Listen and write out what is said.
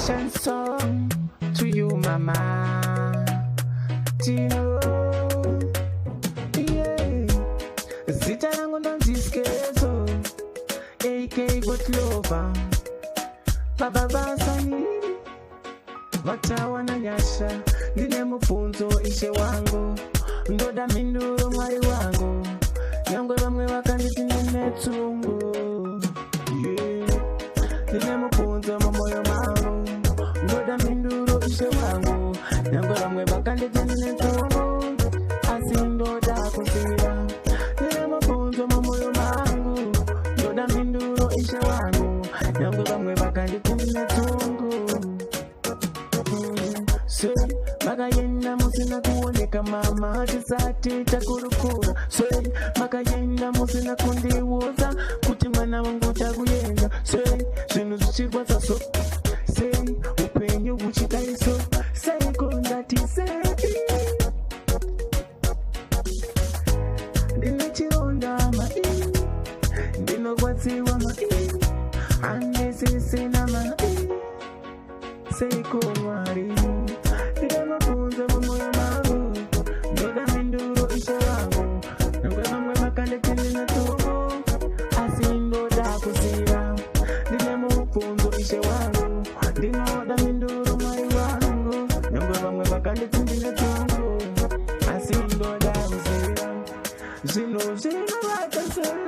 dedication song to you, mama. Tino, yeah. Zita yangu ndo nziskezo, AK got lover. Baba basani, watawa na nyasha. Ndine mupunzo ishe wangu, ndoda minduro mwari wangu. Nyangwe bamwe wakanditi netungu. Yeah. Ndine mupunzo mumoyo mangu, ndoda minduro ishe wangu. Nyangwe bamwe wakanditi netungu. Asindoda kusira. Ndine mupunzo mumoyo mangu, ndoda minduro ishe wangu. Nyangwe bamwe wakanditi netungu. Say, makayenda musina kuoneka mama tisati takurukura. Say, makayenda musina kundiwoza kuti mwana wangu takuyenda. Say, zvinhu zvichirwadza so. Say, upenyu huchitaiso. Say, kondati say, ndine chironda mai, ndinorwadziwa mai, anesisina mai. Say, komwari. Ndine mupunzo mumoyo mangu, ndoda minduro ishe wangu. Nyangwe bamwe vakanditi netungu, asindoda kusira. Ndine mupunzo ishe wangu, ndinoda minduro mwari wangu. Nyangwe bamwe vakanditi netungu, asindoda kusira. Zvinhu zvinovata sei.